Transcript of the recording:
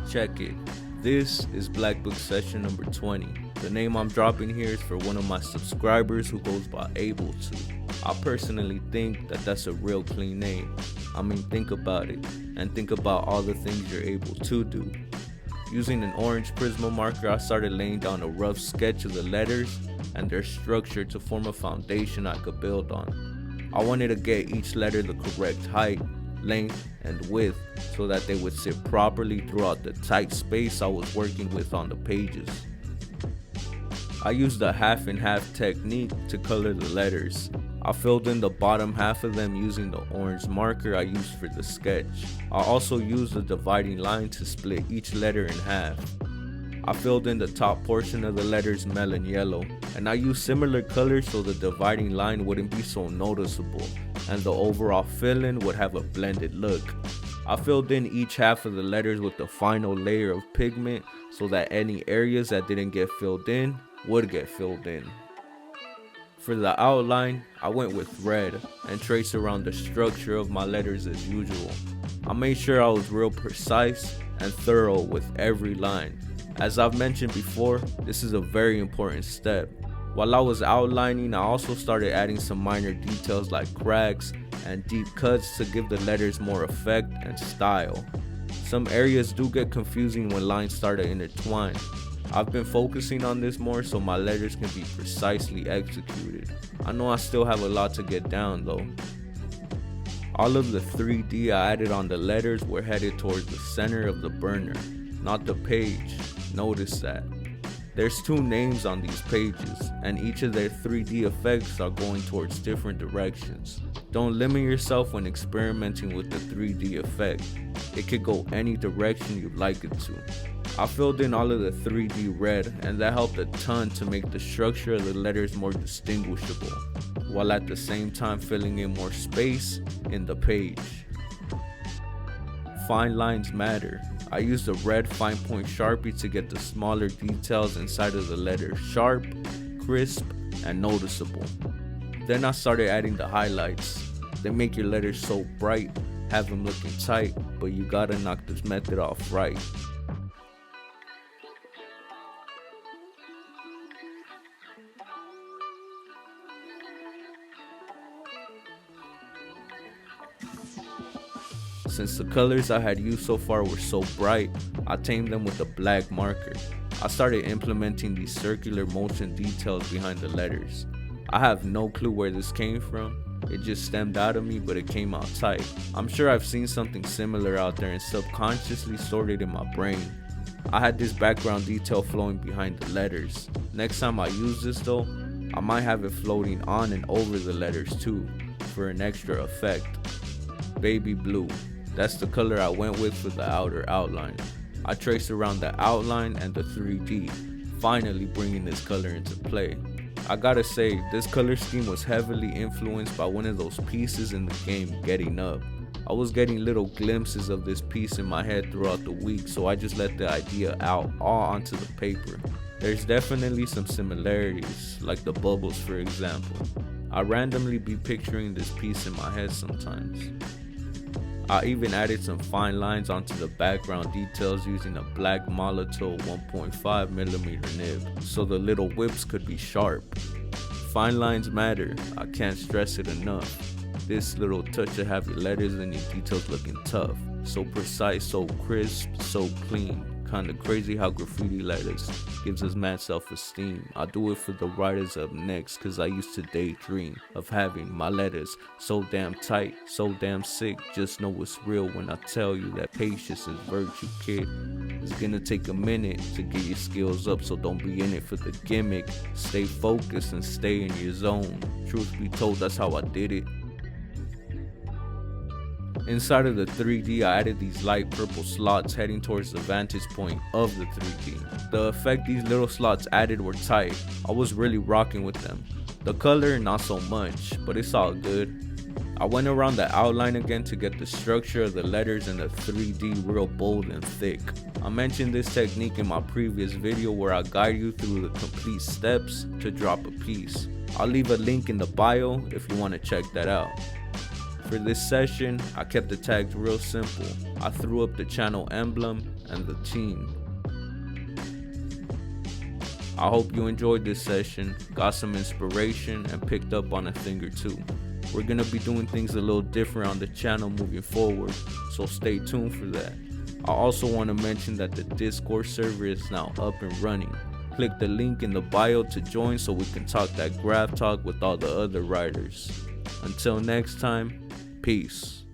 Check it. This is Blackbook session number 20. The name I'm dropping here is for one of my subscribers who goes by Able To. I personally think that that's a real clean name. I mean, think about it, and think about all the things you're able to do. Using an orange Prismo marker, I started laying down a rough sketch of the letters and their structure to form a foundation I could build on. I wanted to get each letter the correct height, length, and width so that they would sit properly throughout the tight space I was working with on the pages. I used the half and half technique to color the letters. I filled in the bottom half of them using the orange marker I used for the sketch. I also used the dividing line to split each letter in half. I filled in the top portion of the letters melon yellow, and I used similar colors so the dividing line wouldn't be so noticeable and the overall fill-in would have a blended look. I filled in each half of the letters with the final layer of pigment so that any areas that didn't get filled in would get filled in. For the outline, I went with red and traced around the structure of my letters as usual. I made sure I was real precise and thorough with every line. As I've mentioned before, this is a very important step. While I was outlining, I also started adding some minor details like cracks and deep cuts to give the letters more effect and style. Some areas do get confusing when lines start to intertwine. I've been focusing on this more so my letters can be precisely executed. I know I still have a lot to get down though. All of the 3D I added on the letters were headed towards the center of the burner, not the page. Notice that. There's two names on these pages, and each of their 3D effects are going towards different directions. Don't limit yourself when experimenting with the 3D effect. It could go any direction you'd like it to. I filled in all of the 3D red, and that helped a ton to make the structure of the letters more distinguishable, while at the same time filling in more space in the page. Fine lines matter. I used a red fine point Sharpie to get the smaller details inside of the letter sharp, crisp, and noticeable. Then I started adding the highlights. They make your letters so bright, have them looking tight, but you gotta knock this method off right. Since the colors I had used so far were so bright, I tamed them with a black marker. I started implementing these circular motion details behind the letters. I have no clue where this came from. It just stemmed out of me, but it came out tight. I'm sure I've seen something similar out there and subconsciously stored it in my brain. I had this background detail flowing behind the letters. Next time I use this though, I might have it floating on and over the letters too, for an extra effect. Baby blue. That's the color I went with for the outer outline. I traced around the outline and the 3D, finally bringing this color into play. I gotta say, this color scheme was heavily influenced by one of those pieces in the game, Getting Up. I was getting little glimpses of this piece in my head throughout the week, so I just let the idea out all onto the paper. There's definitely some similarities, like the bubbles for example. I randomly be picturing this piece in my head sometimes. I even added some fine lines onto the background details using a black Molotow 1.5mm nib, so the little whips could be sharp. Fine lines matter, I can't stress it enough. This little touch of having letters and your details looking tough, so precise, so crisp, so clean. Kinda crazy how graffiti letters gives us mad self-esteem. I do it for the writers up next, cause I used to daydream of having my letters so damn tight, so damn sick. Just know it's real when I tell you that patience is virtue, kid. It's gonna take a minute to get your skills up, so don't be in it for the gimmick. Stay focused and stay in your zone. Truth be told, that's how I did it. Inside of the 3D, I added these light purple slots heading towards the vantage point of the 3D. The effect these little slots added were tight. I was really rocking with them. The color, not so much, but it's all good. I went around the outline again to get the structure of the letters in the 3D real bold and thick. I mentioned this technique in my previous video where I guide you through the complete steps to drop a piece. I'll leave a link in the bio if you want to check that out. For this session, I kept the tags real simple. I threw up the channel emblem and the team. I hope you enjoyed this session, got some inspiration, and picked up on a thing or two. We're gonna be doing things a little different on the channel moving forward, so stay tuned for that. I also want to mention that the Discord server is now up and running. Click the link in the bio to join so we can talk that graph talk with all the other writers. Until next time, peace.